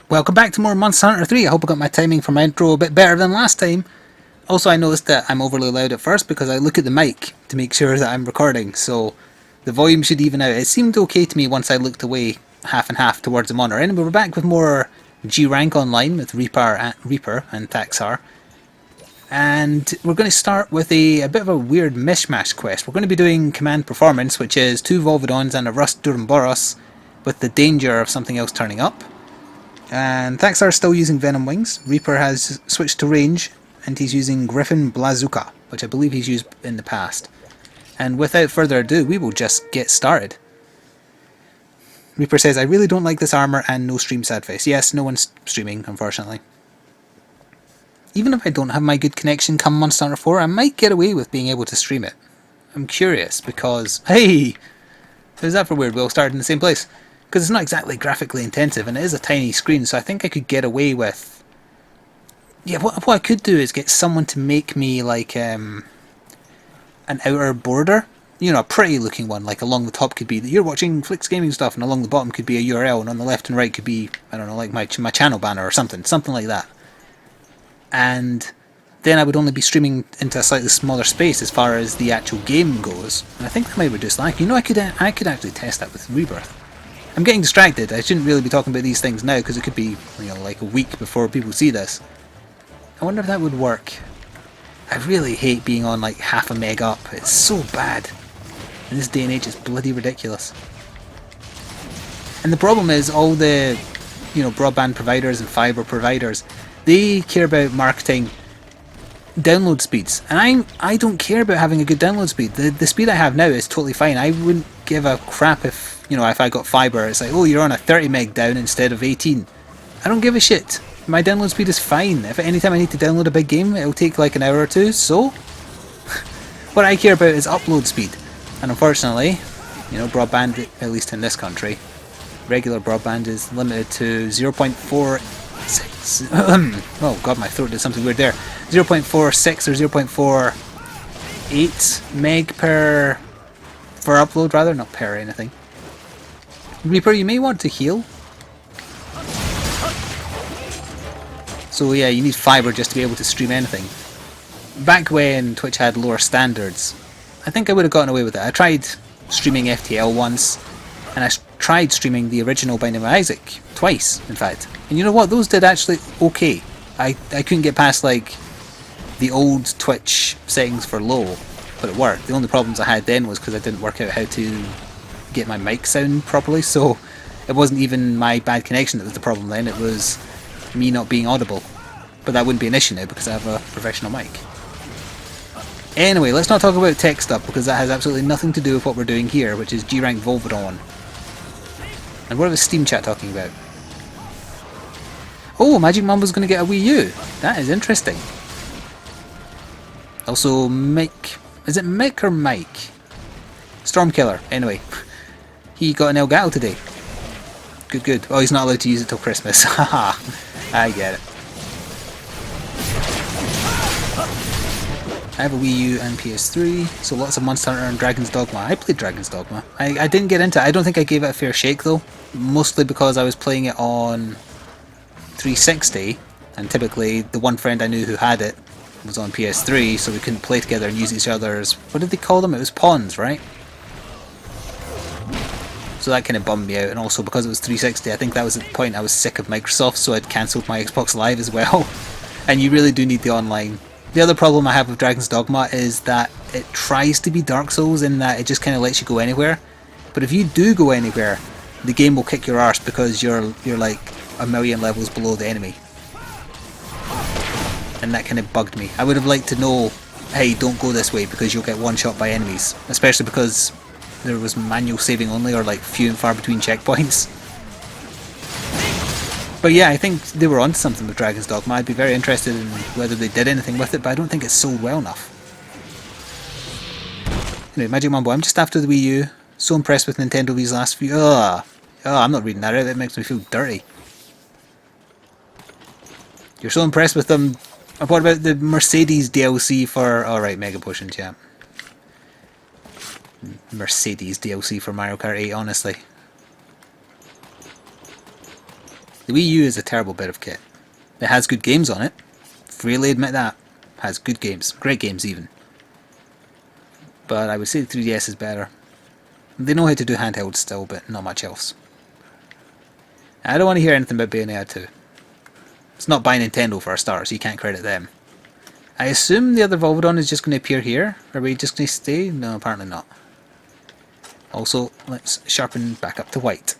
Welcome back to more Monster Hunter 3. I hope I got my timing for my intro a bit better than last time. Also, I noticed that I'm overly loud at first because I look at the mic to make sure that I'm recording, so the volume should even out. It seemed okay to me once I looked away half and half towards the monitor. Anyway, we're back with more G Rank Online with Reaper and Taxar. And we're going to start with a bit of a weird mishmash quest. We're going to be doing Command Performance, which is 2 Volvidons and a Rust Duramboros, with the danger of something else turning up. And Thaxar's still using Venom Wings. Reaper has switched to range, and he's using Griffin Blazuka, which I believe he's used in the past. And without further ado, we will just get started. Reaper says, I really don't like this armor and no stream sad face. Yes, no one's streaming, unfortunately. Even if I don't have my good connection come Monster Hunter 4, I might get away with being able to stream it. I'm curious, because... Hey! How's that for weird? We all started in the same place. Because it's not exactly graphically intensive, and it is a tiny screen, so I think I could get away with... Yeah, what I could do is get someone to make me, like, an outer border. You know, a pretty looking one, like along the top could be that you're watching Flik's gaming stuff, and along the bottom could be a URL, and on the left and right could be, I don't know, like my channel banner or something like that. And then I would only be streaming into a slightly smaller space as far as the actual game goes. And I think that might reduce lag. You know, I could actually test that with Rebirth. I'm getting distracted. I shouldn't really be talking about these things now because it could be, you know, like a week before people see this. I wonder if that would work. I really hate being on like half a meg up. It's so bad. In this day and age, it's bloody ridiculous. And the problem is all the, you know, broadband providers and fiber providers, they care about marketing download speeds, and I don't care about having a good download speed. The speed I have now is totally fine. I wouldn't give a crap if, you know, if I got fiber. It's like, oh, you're on a 30 meg down instead of 18. I don't give a shit. My download speed is fine. If anytime I need to download a big game, it'll take like an hour or two. So what I care about is upload speed. And unfortunately, you know, broadband, at least in this country, regular broadband is limited to 0.46. Oh god, my throat did something weird there. 0.46 or 0.48 meg per upload, rather, not per anything. Reaper, you may want to heal. So yeah, you need fiber just to be able to stream anything. Back when Twitch had lower standards, I think I would have gotten away with it. I tried streaming FTL once, and I tried streaming the original Binding of Isaac twice, in fact. And you know what? Those did actually okay. I couldn't get past like the old Twitch settings for low, but it worked. The only problems I had then was because I didn't work out how to get my mic sound properly, so it wasn't even my bad connection that was the problem then, it was me not being audible. But that wouldn't be an issue now because I have a professional mic. Anyway, let's not talk about tech stuff because that has absolutely nothing to do with what we're doing here, which is G-Rank Volvidon. And what was Steam Chat talking about? Oh, Magic Mambo's going to get a Wii U. That is interesting. Also, Mick. Is it Mick or Mike? Stormkiller. Anyway, he got an Elgato today. Good, good. Oh, he's not allowed to use it till Christmas. Haha. I get it. I have a Wii U and PS3, so lots of Monster Hunter and Dragon's Dogma. I played Dragon's Dogma. I didn't get into it. I don't think I gave it a fair shake though. Mostly because I was playing it on 360, and typically the one friend I knew who had it was on PS3, so we couldn't play together and use each other's... What did they call them? It was pawns, right? So that kind of bummed me out, and also because it was 360, I think that was at the point I was sick of Microsoft, so I'd cancelled my Xbox Live as well. And you really do need the online. The other problem I have with Dragon's Dogma is that it tries to be Dark Souls in that it just kind of lets you go anywhere. But if you do go anywhere, the game will kick your arse because you're like a million levels below the enemy. And that kind of bugged me. I would have liked to know, hey, don't go this way because you'll get one shot by enemies. Especially because there was manual saving only, or like few and far between checkpoints. But yeah, I think they were onto something with Dragon's Dogma. I'd be very interested in whether they did anything with it, but I don't think it's sold well enough. Anyway, Magic Mambo, I'm just after the Wii U. So impressed with Nintendo Wii's last few... Ugh. Oh, I'm not reading that out, that makes me feel dirty. You're so impressed with them. What about the Mercedes DLC for... Alright, Mega Potions, yeah. Mercedes DLC for Mario Kart 8, honestly. The Wii U is a terrible bit of kit. It has good games on it. Freely admit that. Has good games. Great games even. But I would say the 3DS is better. They know how to do handheld still, but not much else. I don't want to hear anything about Bayonetta 2. It's not by Nintendo for a start, so you can't credit them. I assume the other Volvodon is just going to appear here. Are we just going to stay? No, apparently not. Also, let's sharpen back up to white.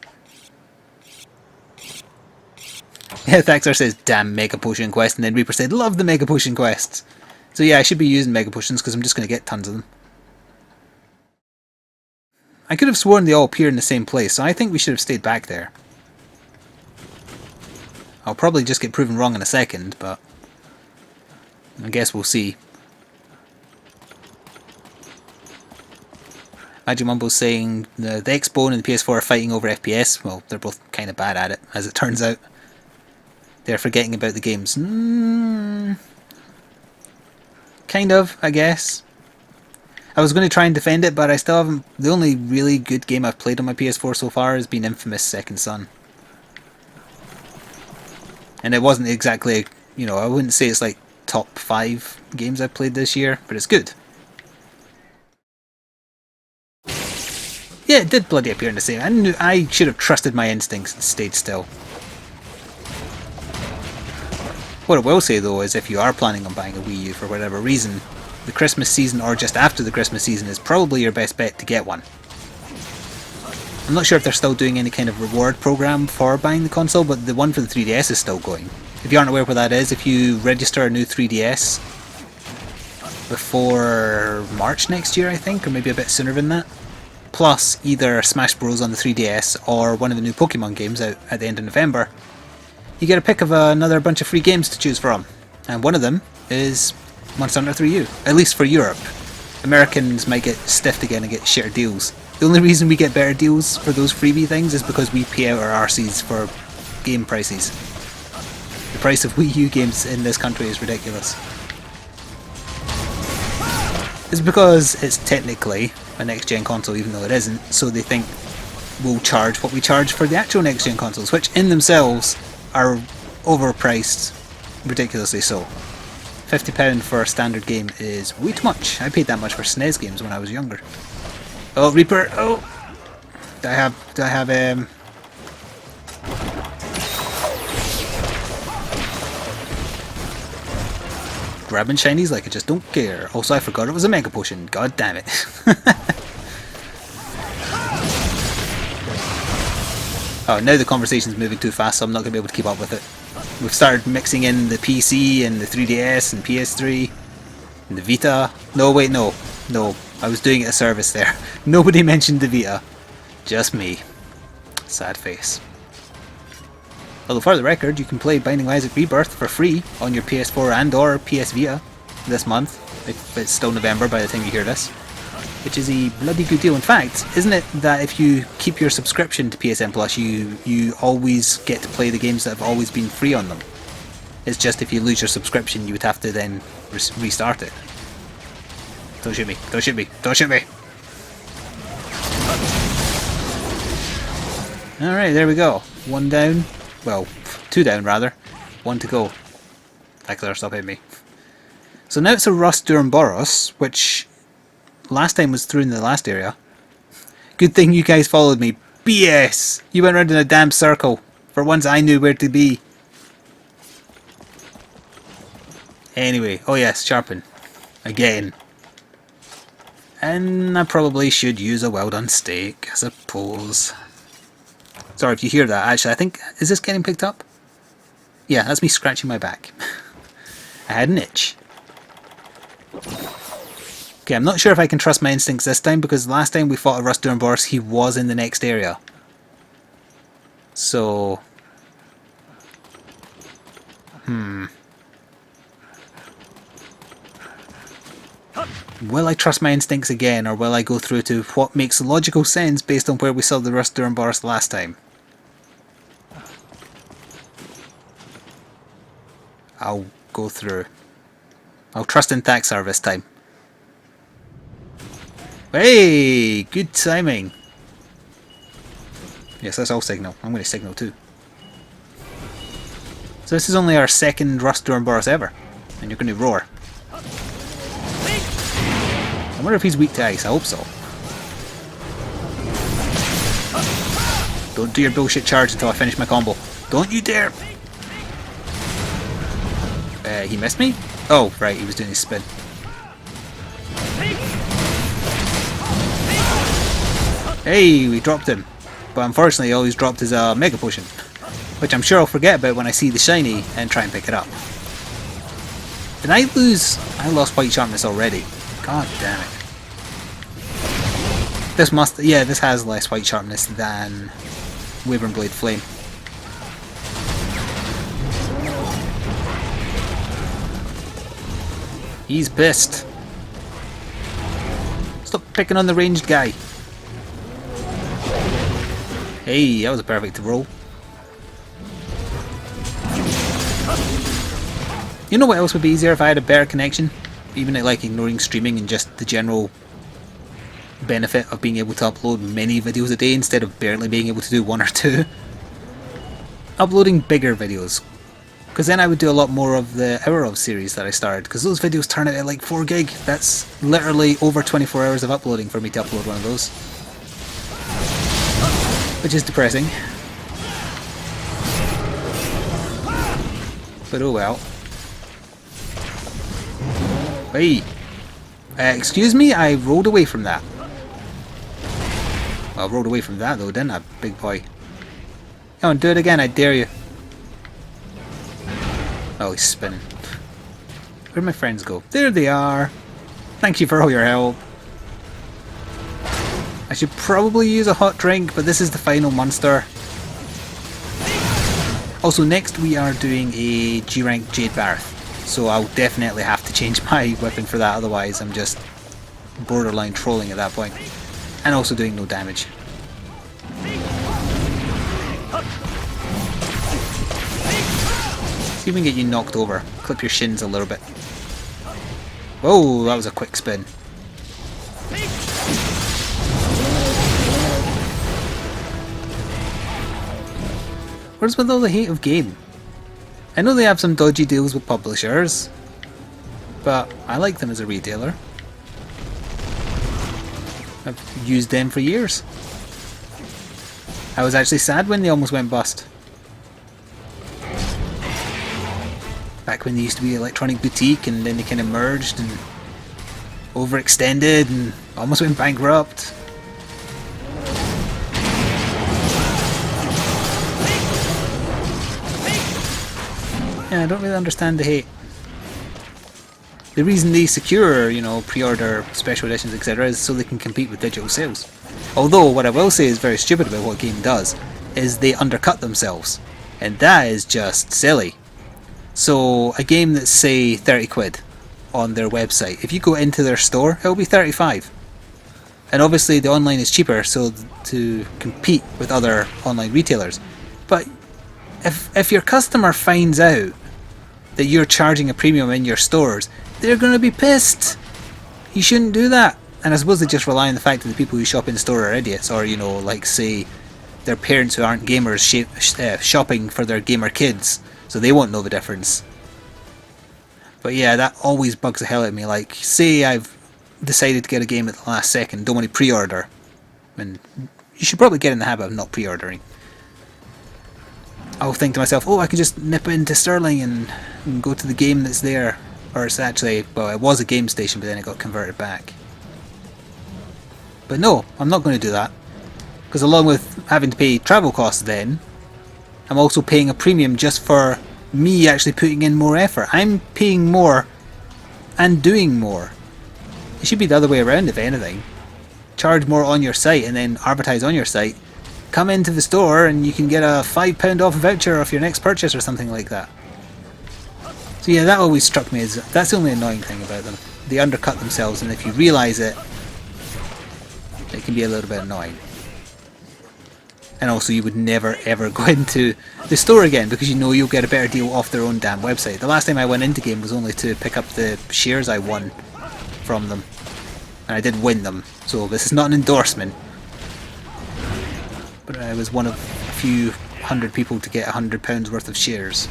Yeah, Thaxar says, damn Mega Potion Quest, and then Reaper said, love the Mega Potion Quests. So yeah, I should be using Mega Potions because I'm just going to get tons of them. I could have sworn they all appear in the same place, so I think we should have stayed back there. I'll probably just get proven wrong in a second, but I guess we'll see. Magic Mumbo's saying the Xbone and the PS4 are fighting over FPS. Well, they're both kind of bad at it, as it turns out. They're forgetting about the games. Kind of, I guess. I was going to try and defend it, but I still haven't... The only really good game I've played on my PS4 so far has been Infamous Second Son. And it wasn't exactly, you know, I wouldn't say it's like top 5 games I've played this year, but it's good. Yeah, it did bloody appear in the same. I should have trusted my instincts and stayed still. What I will say though is if you are planning on buying a Wii U for whatever reason, the Christmas season or just after the Christmas season is probably your best bet to get one. I'm not sure if they're still doing any kind of reward program for buying the console, but the one for the 3DS is still going. If you aren't aware what that is, if you register a new 3DS before March next year, I think, or maybe a bit sooner than that, plus either Smash Bros on the 3DS or one of the new Pokemon games out at the end of November, you get a pick of another bunch of free games to choose from. And one of them is Monster Hunter 3U, at least for Europe. Americans might get stiffed again and get shitter deals. The only reason we get better deals for those freebie things is because we pay out our RCs for game prices. The price of Wii U games in this country is ridiculous. It's because it's technically a next-gen console, even though it isn't, so they think we'll charge what we charge for the actual next-gen consoles, which in themselves are overpriced, ridiculously so. £50 for a standard game is way too much. I paid that much for SNES games when I was younger. Oh, Reaper! Oh! Do I have grabbing shinies like I just don't care. Also, I forgot it was a Mega Potion. God damn it. Oh, now the conversation's moving too fast, so I'm not going to be able to keep up with it. We've started mixing in the PC and the 3DS and PS3 and the Vita. No, wait, no. No, I was doing it a service there. Nobody mentioned the Vita. Just me. Sad face. Although for the record, you can play Binding of Isaac Rebirth for free on your PS4 and or PS Vita this month, if it's still November by the time you hear this, which is a bloody good deal. In fact, isn't it that if you keep your subscription to PSN Plus, you always get to play the games that have always been free on them? It's just if you lose your subscription, you would have to then restart it. Don't shoot me, don't shoot me, don't shoot me! Alright, there we go. One down. Well, 2 down rather. 1 to go. Heckler, stop hitting me. So now it's a Rust Duramboros, which last time was through in the last area. Good thing you guys followed me. BS! You went around in a damn circle. For once I knew where to be. Anyway, oh yes, sharpen. Again. And I probably should use a well done steak, I suppose. Sorry if you hear that, actually, I think... Is this getting picked up? Yeah, that's me scratching my back. I had an itch. Okay, I'm not sure if I can trust my instincts this time, because last time we fought a Rust Duramboros, he was in the next area. So... Will I trust my instincts again, or will I go through to what makes logical sense based on where we saw the Rust Duramboros last time? I'll go through. I'll trust in Thaxar this time. Hey! Good timing! Yes, that's all signal. I'm going to signal too. So this is only our second Rust Boros ever. And you're going to roar. I wonder if he's weak to ice. I hope so. Don't do your bullshit charge until I finish my combo. Don't you dare! He missed me? Oh, right, he was doing his spin. Hey, we dropped him. But unfortunately, all he's dropped is a Mega Potion. Which I'm sure I'll forget about when I see the shiny and try and pick it up. Did I lose? I lost White Sharpness already. God damn it. This must... yeah, this has less White Sharpness than Wyvern Blade Flame. He's pissed. Stop picking on the ranged guy. Hey, that was a perfect roll. You know what else would be easier if I had a better connection? Even at like ignoring streaming and just the general benefit of being able to upload many videos a day instead of barely being able to do one or two. Uploading bigger videos. Because then I would do a lot more of the Hour of series that I started. Because those videos turn out at like 4 gig. That's literally over 24 hours of uploading for me to upload one of those. Which is depressing. But oh well. Hey! Excuse me, I rolled away from that. Well, I rolled away from that though, didn't I, big boy? Come on, do it again, I dare you. Oh, he's spinning. Where'd my friends go? There they are! Thank you for all your help. I should probably use a hot drink, but this is the final monster. Also, next we are doing a G-Rank Jade Barth. So I'll definitely have to change my weapon for that, otherwise I'm just borderline trolling at that point. And also doing no damage. See if we can get you knocked over. Clip your shins a little bit. Whoa, that was a quick spin. Where's with all the hate of game? I know they have some dodgy deals with publishers, but I like them as a retailer. I've used them for years. I was actually sad when they almost went bust. Back when they used to be Electronic Boutique and then they kind of merged and overextended and almost went bankrupt. Yeah, I don't really understand the hate. The reason they secure, you know, pre-order special editions, etc. is so they can compete with digital sales. Although, what I will say is very stupid about what Game does, is they undercut themselves. And that is just silly. So, a game that's, say, 30 quid on their website, if you go into their store, it'll be 35. And obviously the online is cheaper, so to compete with other online retailers. But if your customer finds out that you're charging a premium in your stores, they're going to be pissed. You shouldn't do that. And I suppose they just rely on the fact that the people who shop in store are idiots, or, you know, like, say, their parents who aren't gamers shopping for their gamer kids, so they won't know the difference. But yeah, that always bugs the hell out of me. Like, say I've decided to get a game at the last second, don't want to pre-order, and you should probably get in the habit of not pre-ordering. I'll think to myself, oh, I can just nip into Sterling and go to the game that's there. Or it's actually, well, it was a game station, but then it got converted back. But no, I'm not going to do that. Because along with having to pay travel costs then, I'm also paying a premium just for me actually putting in more effort. I'm paying more and doing more. It should be the other way around, if anything. Charge more on your site and then advertise on your site. Come into the store and you can get a £5 off voucher off your next purchase or something like that. So yeah, that always struck me as, that's the only annoying thing about them. They undercut themselves, and if you realise it, it can be a little bit annoying. And also you would never ever go into the store again because you know you'll get a better deal off their own damn website. The last time I went into game was only to pick up the shares I won from them. And I did win them, so this is not an endorsement. But I was one of a few hundred people to get £100 worth of shares.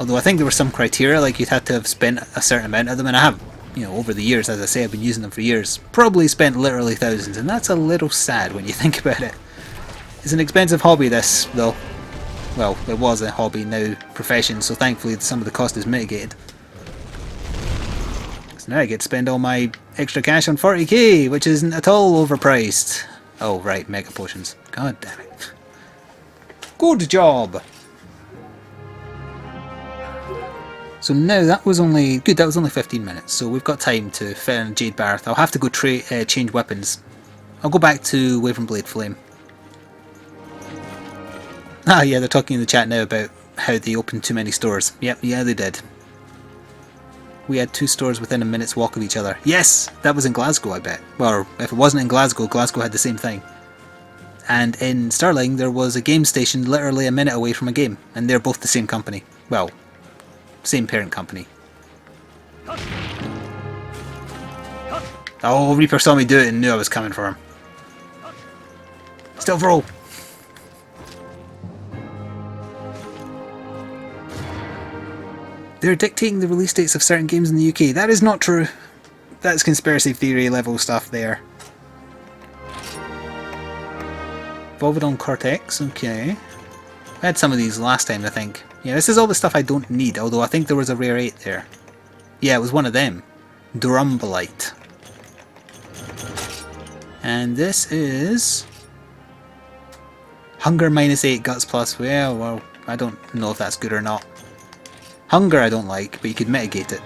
Although I think there were some criteria, like you'd had to have spent a certain amount of them, and I have, you know, over the years, as I say, I've been using them for years, probably spent literally thousands, and that's a little sad when you think about it. It's an expensive hobby, this, though. Well, it was a hobby, now profession, so thankfully some of the cost is mitigated. So now I get to spend all my extra cash on 40k, which isn't at all overpriced. Oh, right, mega potions. God damn it. Good job! So now that was only 15 minutes, so we've got time to fit in Jade Barth. I'll have to go change weapons. I'll go back to Wyvern Blade Flame. Ah yeah, they're talking in the chat now about how they opened too many stores. Yep, yeah they did. We had 2 stores within a minute's walk of each other. Yes! That was in Glasgow, I bet. Well, if it wasn't in Glasgow, Glasgow had the same thing. And in Stirling there was a game station literally a minute away from a game, and they're both the same company. Well, same parent company. Oh, Reaper saw me do it and knew I was coming for him. Stealth roll! They're dictating the release dates of certain games in the UK. That is not true. That's conspiracy theory level stuff there. Volvidon Cortex, okay. I had some of these last time, I think. Yeah, this is all the stuff I don't need, although I think there was a rare 8 there. Yeah, it was one of them. Drumbolite. And this is... Hunger -8, Guts plus. Yeah, well, I don't know if that's good or not. Hunger I don't like, but you could mitigate it.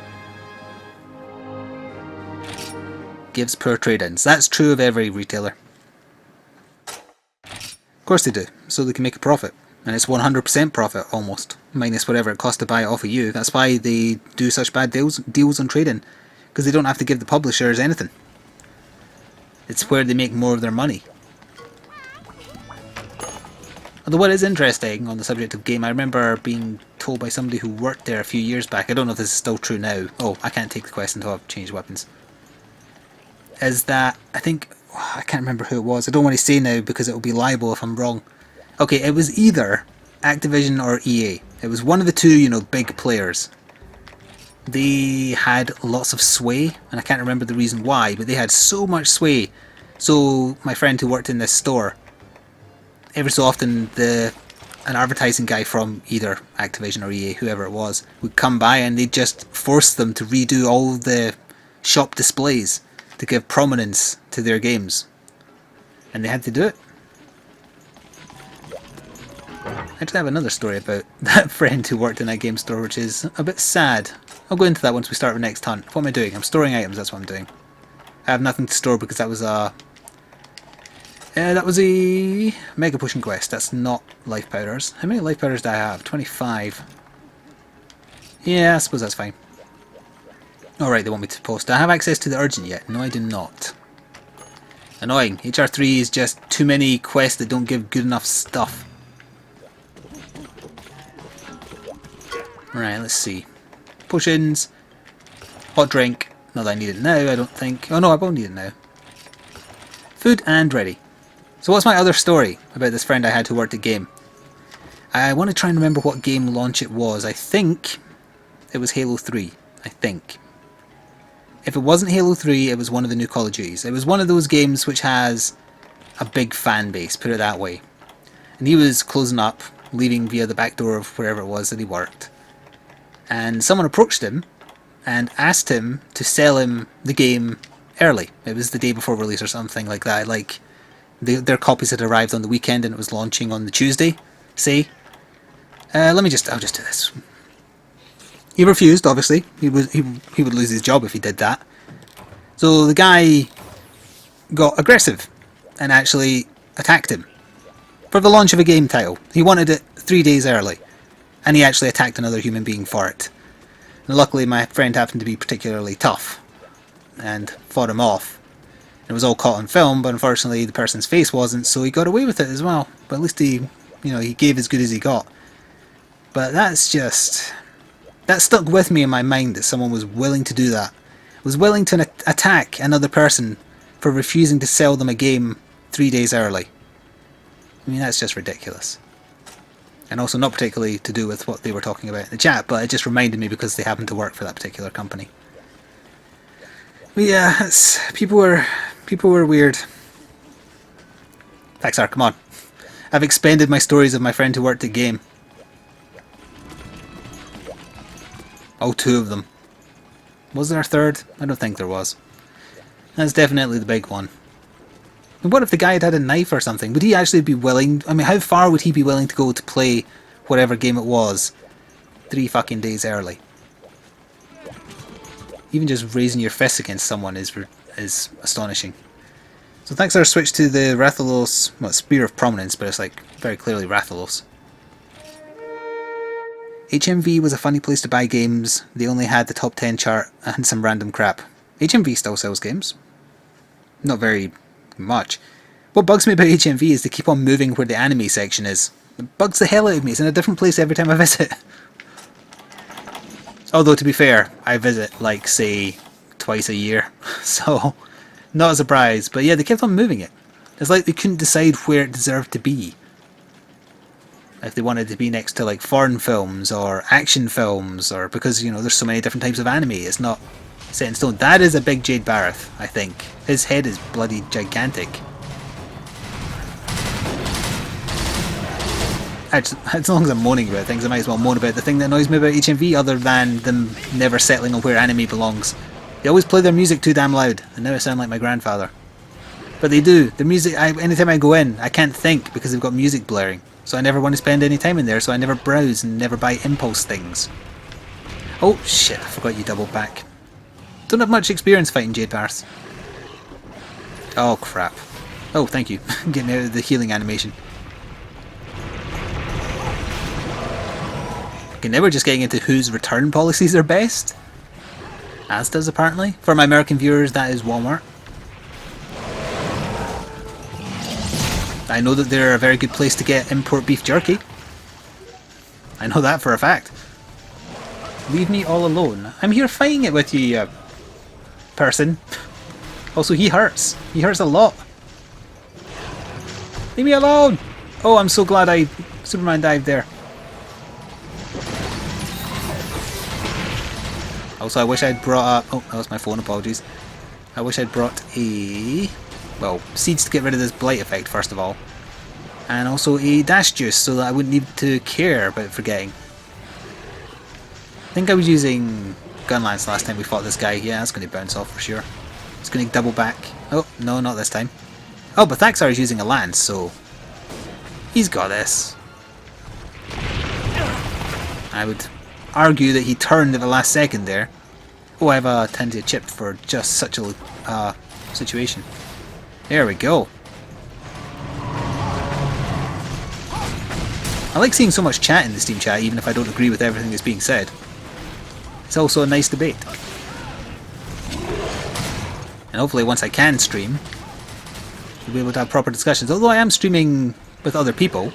Gives poor trade-ins. That's true of every retailer. Of course they do, so they can make a profit. And it's 100% profit, almost. Minus whatever it costs to buy it off of you. That's why they do such bad deals on trading. Because they don't have to give the publishers anything. It's where they make more of their money. Although what is interesting on the subject of game, I remember being told by somebody who worked there a few years back, I don't know if this is still true now. Oh, I can't take the quest until I've changed weapons. Is that, I think, I can't remember who it was. I don't want to say now because it will be liable if I'm wrong. Okay, it was either Activision or EA. It was one of the two, you know, big players. They had lots of sway, and I can't remember the reason why, but they had so much sway. So my friend who worked in this store, every so often an advertising guy from either Activision or EA, whoever it was, would come by and they'd just force them to redo all the shop displays to give prominence to their games. And they had to do it. I actually have another story about that friend who worked in that game store, which is a bit sad. I'll go into that once we start the next hunt. What am I doing? I'm storing items, that's what I'm doing. I have nothing to store because that was a Mega Potion quest. That's not life powders. How many life powders do I have? 25. Yeah, I suppose that's fine. Alright, they want me to post. Do I have access to the urgent yet? No, I do not. Annoying. HR3 is just too many quests that don't give good enough stuff. Right, let's see. Potions. Hot drink. Not that I need it now, I don't think. Oh no, I won't need it now. Food and ready. So what's my other story about this friend I had who worked at game? I want to try and remember what game launch it was. I think it was Halo 3. I think. If it wasn't Halo 3, it was one of the new Call of Duties. It was one of those games which has a big fan base, put it that way. And he was closing up, leaving via the back door of wherever it was that he worked. And someone approached him and asked him to sell him the game early. It was the day before release or something like that. Like, their copies had arrived on the weekend and it was launching on the Tuesday, say. I'll just do this. He refused, obviously. He would lose his job if he did that. So the guy got aggressive and actually attacked him for the launch of a game title. He wanted it 3 days early, and he actually attacked another human being for it. And luckily my friend happened to be particularly tough and fought him off. It was all caught on film, but unfortunately the person's face wasn't, so he got away with it as well. But at least he gave as good as he got. But that's just... that stuck with me in my mind, that someone was willing to do that. Was willing to attack another person for refusing to sell them a game 3 days early. I mean, that's just ridiculous. And also not particularly to do with what they were talking about in the chat, but it just reminded me because they happened to work for that particular company. But yeah, people were weird. Faxar, come on. I've expended my stories of my friend who worked at Game. Oh, 2 of them. Was there a third? I don't think there was. That's definitely the big one. And what if the guy had had a knife or something? Would he actually be willing... I mean, how far would he be willing to go to play whatever game it was 3 fucking days early? Even just raising your fist against someone is astonishing. So thanks our switch to the Rathalos... Well, Spear of Prominence, but it's like very clearly Rathalos. HMV was a funny place to buy games. They only had the top 10 chart and some random crap. HMV still sells games. Not very much. What bugs me about HMV is they keep on moving where the anime section is. It bugs the hell out of me. It's in a different place every time I visit. Although, to be fair, I visit, like, say, twice a year. So, not a surprise. But yeah, they kept on moving it. It's like they couldn't decide where it deserved to be. If they wanted to be next to, like, foreign films or action films, or because, you know, there's so many different types of anime. It's not set in stone. That is a big Jade Barrett, I think. His head is bloody gigantic. As long as I'm moaning about things, I might as well moan about the thing that annoys me about HMV, other than them never settling on where anime belongs. They always play their music too damn loud, and now I sound like my grandfather. But they do. The music, anytime I go in, I can't think because they've got music blaring. So I never want to spend any time in there, so I never browse and never buy impulse things. Oh shit, I forgot you doubled back. Don't have much experience fighting Jade Barrett. Oh crap. Oh, thank you. Get me out of the healing animation. Okay, now we're just getting into whose return policies are best. Asda's apparently. For my American viewers, that is Walmart. I know that they're a very good place to get import beef jerky. I know that for a fact. Leave me all alone. I'm here fighting it with you, person. Also, he hurts. He hurts a lot. Leave me alone! Oh, I'm so glad I Superman dived there. Also, I wish I'd brought up... Oh, that was my phone, apologies. I wish I'd brought a... Well, seeds to get rid of this blight effect, first of all. And also a dash juice, so that I wouldn't need to care about forgetting. I think I was using Gunlance last time we fought this guy. Yeah, that's going to bounce off for sure. It's going to double back. Oh, no, not this time. Oh, but Thaxar is using a lance, so... He's got this. I would argue that he turned at the last second there. Oh, I have a Tanzia chip for just such a situation. There we go. I like seeing so much chat in the Steam chat, even if I don't agree with everything that's being said. It's also a nice debate. And hopefully once I can stream, we'll be able to have proper discussions. Although I am streaming with other people.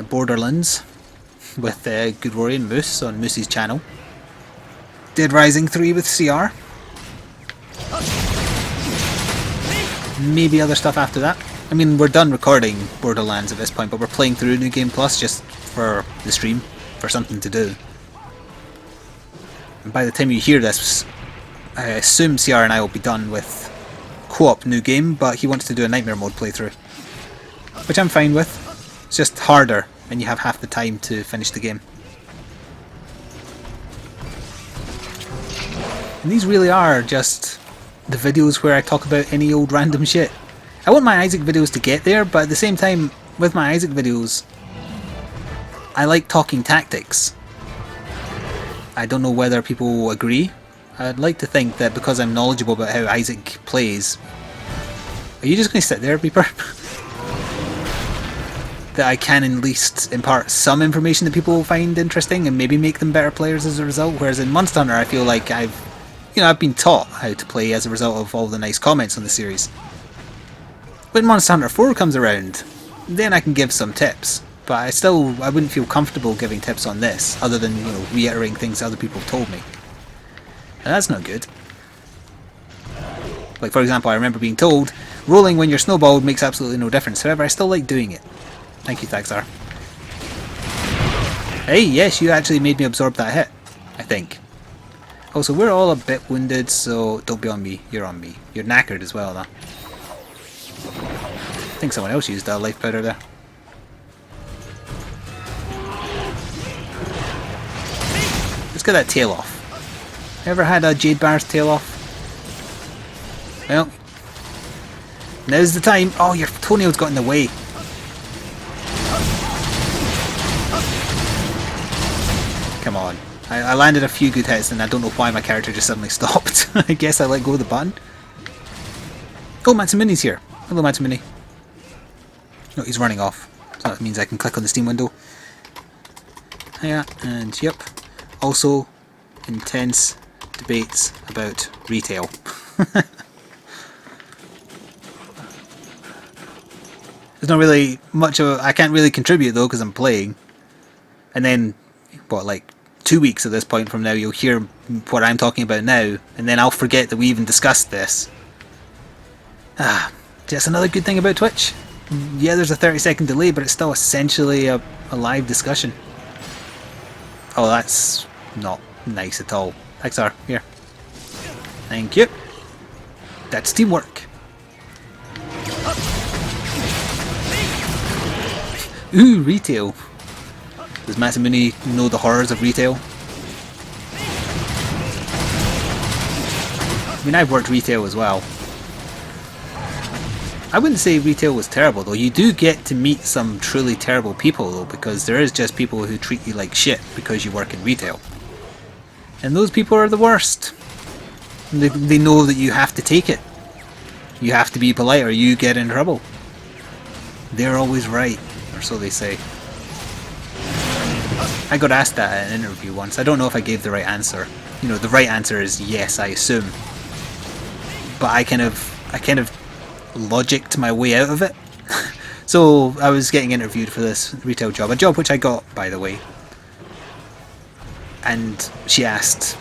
Borderlands with Good Rory and Moose on Moose's channel. Dead Rising 3 with CR. Maybe other stuff after that. I mean, we're done recording Borderlands at this point, but we're playing through New Game Plus just for the stream, for something to do. And by the time you hear this, I assume CR and I will be done with co-op New Game, but he wants to do a Nightmare Mode playthrough. Which I'm fine with. It's just harder, and you have half the time to finish the game. And these really are just the videos where I talk about any old random shit. I want my Isaac videos to get there, but at the same time, with my Isaac videos, I like talking tactics. I don't know whether people will agree. I'd like to think that because I'm knowledgeable about how Isaac plays... Are you just going to sit there, Reaper? That I can at least impart some information that people will find interesting and maybe make them better players as a result, whereas in Monster Hunter I feel like I've been taught how to play as a result of all the nice comments on the series. When Monster Hunter 4 comes around, then I can give some tips, but I wouldn't feel comfortable giving tips on this, other than, reiterating things other people have told me. And that's not good. Like, for example, I remember being told, rolling when you're snowballed makes absolutely no difference, however I still like doing it. Thank you, Thaxar. Hey, yes, you actually made me absorb that hit, I think. Also, we're all a bit wounded, so don't be on me. You're on me. You're knackered as well, though. I think someone else used that life powder there. Let's get that tail off. Ever had a Jade Bar's tail off? Well, now's the time. Oh, your toenails got in the way. Come on. I landed a few good hits and I don't know why my character just suddenly stopped. I guess I let go of the button. Oh, Matsumuni's here. Hello, Matsumuni. No, he's running off. So that means I can click on the Steam window. Yeah, and yep. Also, intense debates about retail. There's not really much of I can't really contribute though because I'm playing. And then, what, like 2 weeks at this point from now, you'll hear what I'm talking about now, and then I'll forget that we even discussed this. Just another good thing about Twitch. Yeah, there's a 30-second delay, but it's still essentially a live discussion. Oh, that's not nice at all. XR, here. Thank you. That's teamwork. Ooh, retail. Does Masamune know the horrors of retail? I mean, I've worked retail as well. I wouldn't say retail was terrible though. You do get to meet some truly terrible people though, because there is just people who treat you like shit because you work in retail. And those people are the worst. They know that you have to take it. You have to be polite or you get in trouble. They're always right, or so they say. I got asked that at an interview once. I don't know if I gave the right answer. You know, the right answer is yes, I assume. But I kind of logicked my way out of it. So I was getting interviewed for this retail job, a job which I got, by the way. And she asked,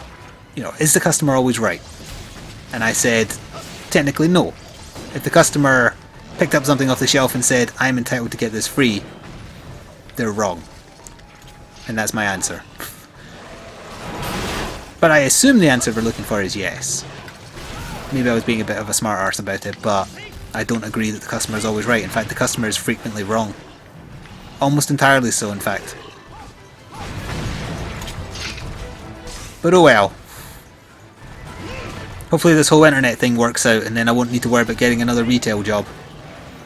you know, is the customer always right? And I said, technically no. If the customer picked up something off the shelf and said, I'm entitled to get this free, they're wrong. And that's my answer. But I assume the answer we're looking for is yes. Maybe I was being a bit of a smart arse about it, but I don't agree that the customer is always right. In fact, the customer is frequently wrong. Almost entirely so, in fact. But oh well. Hopefully this whole internet thing works out and then I won't need to worry about getting another retail job.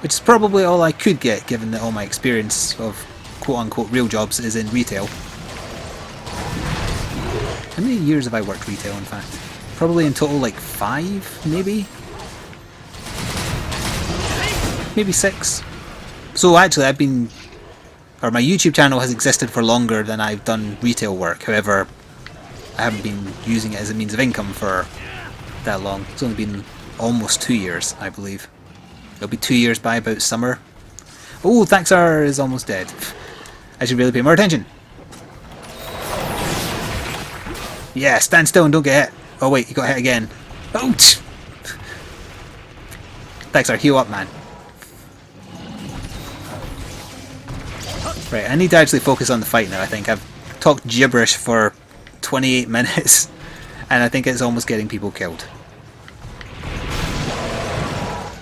Which is probably all I could get, given that all my experience of quote-unquote real jobs is in retail. How many years have I worked retail, in fact? Probably in total like 5, maybe? Maybe 6. So actually my YouTube channel has existed for longer than I've done retail work. However, I haven't been using it as a means of income for that long. It's only been almost 2 years, I believe. It'll be 2 years by about summer. Oh, Thaxar is almost dead. I should really pay more attention. Yeah, stand still and don't get hit. Oh wait, you got hit again. Ouch! Thaxar, heal up, man. Right, I need to actually focus on the fight now, I think. I've talked gibberish for 28 minutes, and I think it's almost getting people killed.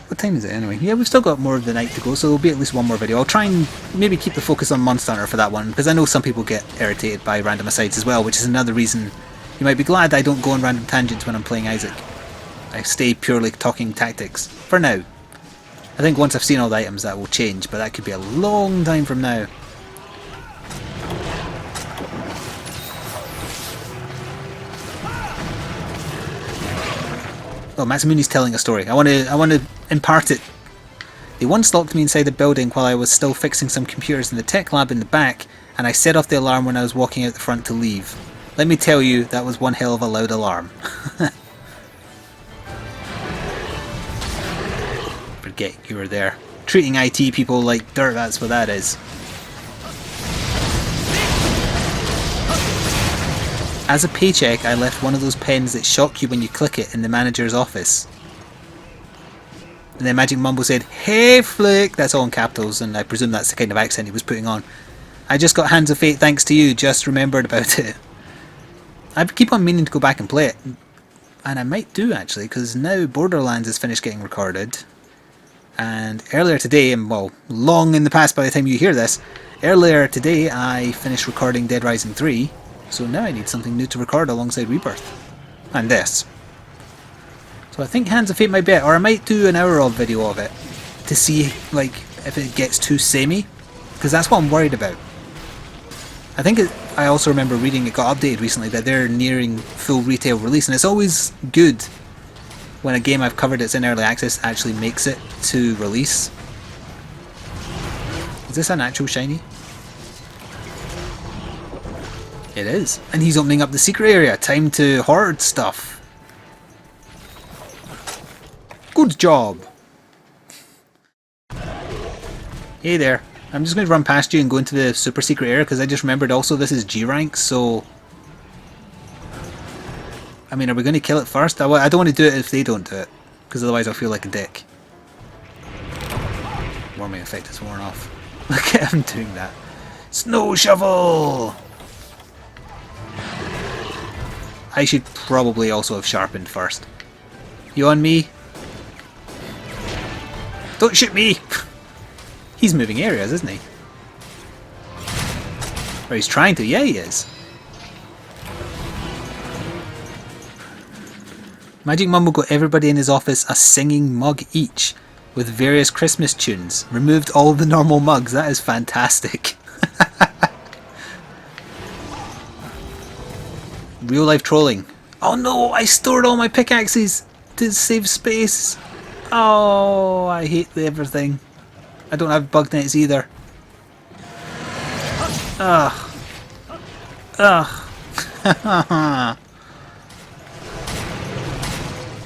What time is it anyway? Yeah, we've still got more of the night to go, so there'll be at least one more video. I'll try and maybe keep the focus on Monster Hunter for that one, because I know some people get irritated by random asides as well, which is another reason you might be glad I don't go on random tangents when I'm playing Isaac. I stay purely talking tactics, for now. I think once I've seen all the items that will change, but that could be a long time from now. Oh, Matsumuni's telling a story. I want to impart it. They once locked me inside a building while I was still fixing some computers in the tech lab in the back, and I set off the alarm when I was walking out the front to leave. Let me tell you, that was one hell of a loud alarm. Forget you were there. Treating IT people like dirt, that's what that is. As a paycheck, I left one of those pens that shock you when you click it in the manager's office. And then Magic Mumbo said, "Hey Flik!" That's all in capitals, and I presume that's the kind of accent he was putting on. "I just got Hands of Fate thanks to you, just remembered about it." I keep on meaning to go back and play it. And I might do actually, because now Borderlands is finished getting recorded. And earlier today, and well, long in the past by the time you hear this, earlier today I finished recording Dead Rising 3. So now I need something new to record alongside Rebirth. And this. So I think Hands of Fate might be it, or I might do an hour of video of it to see like if it gets too samey, because that's what I'm worried about. I think I also remember reading it got updated recently that they're nearing full retail release, and it's always good when a game I've covered that's in early access actually makes it to release. Is this an actual shiny? It is, and he's opening up the secret area. Time to hoard stuff. Good job! Hey there. I'm just going to run past you and go into the super secret area because I just remembered also this is G rank, so... I mean, are we going to kill it first? I don't want to do it if they don't do it, because otherwise I'll feel like a dick. Warming effect is worn off. Look at him doing that. Snow shovel! I should probably also have sharpened first. You on me? Don't shoot me! He's moving areas, isn't he? Or he's trying to, yeah he is. Magic Mumbo got everybody in his office a singing mug each, with various Christmas tunes. Removed all the normal mugs, that is fantastic. Real life trolling. Oh no, I stored all my pickaxes to save space. Oh, I hate everything. I don't have bug nets either. Ugh. Ugh.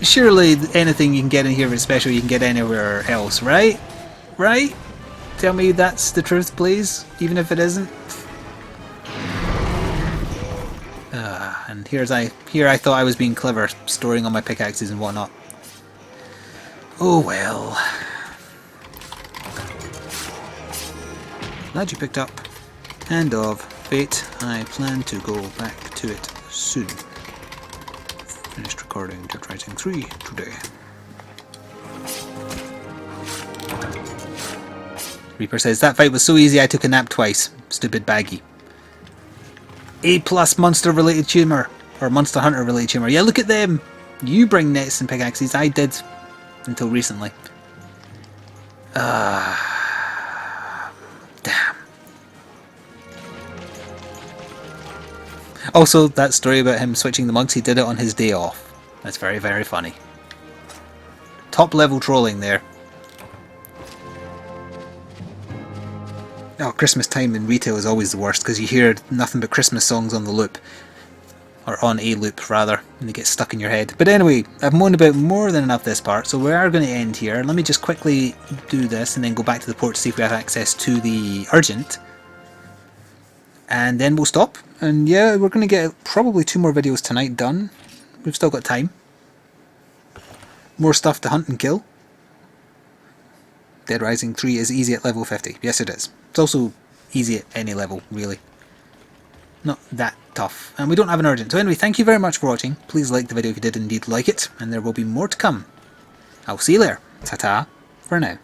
Surely anything you can get in here is special you can get anywhere else, right? Right? Tell me that's the truth, please, even if it isn't. And here I thought I was being clever, storing all my pickaxes and whatnot. Oh well. Glad you picked up Hand of Fate. I plan to go back to it soon. Finished recording Dead Rising 3 today. Reaper says, that fight was so easy I took a nap twice. Stupid baggy. A+ monster related tumour. Or Monster Hunter related tumour. Yeah, look at them! You bring nets and pickaxes. I did. Until recently. Damn. Also, that story about him switching the mugs, he did it on his day off. That's very, very funny. Top level trolling there. Oh, Christmas time in retail is always the worst because you hear nothing but Christmas songs on the loop. Or on a loop, rather, and they get stuck in your head. But anyway, I've moaned about more than enough this part, so we are going to end here. Let me just quickly do this and then go back to the port to see if we have access to the urgent. And then we'll stop. And yeah, we're going to get probably 2 more videos tonight done. We've still got time. More stuff to hunt and kill. Dead Rising 3 is easy at level 50. Yes, it is. It's also easy at any level, really. Not that tough. And we don't have an urgent. So anyway, thank you very much for watching. Please like the video if you did indeed like it. And there will be more to come. I'll see you later. Ta-ta for now.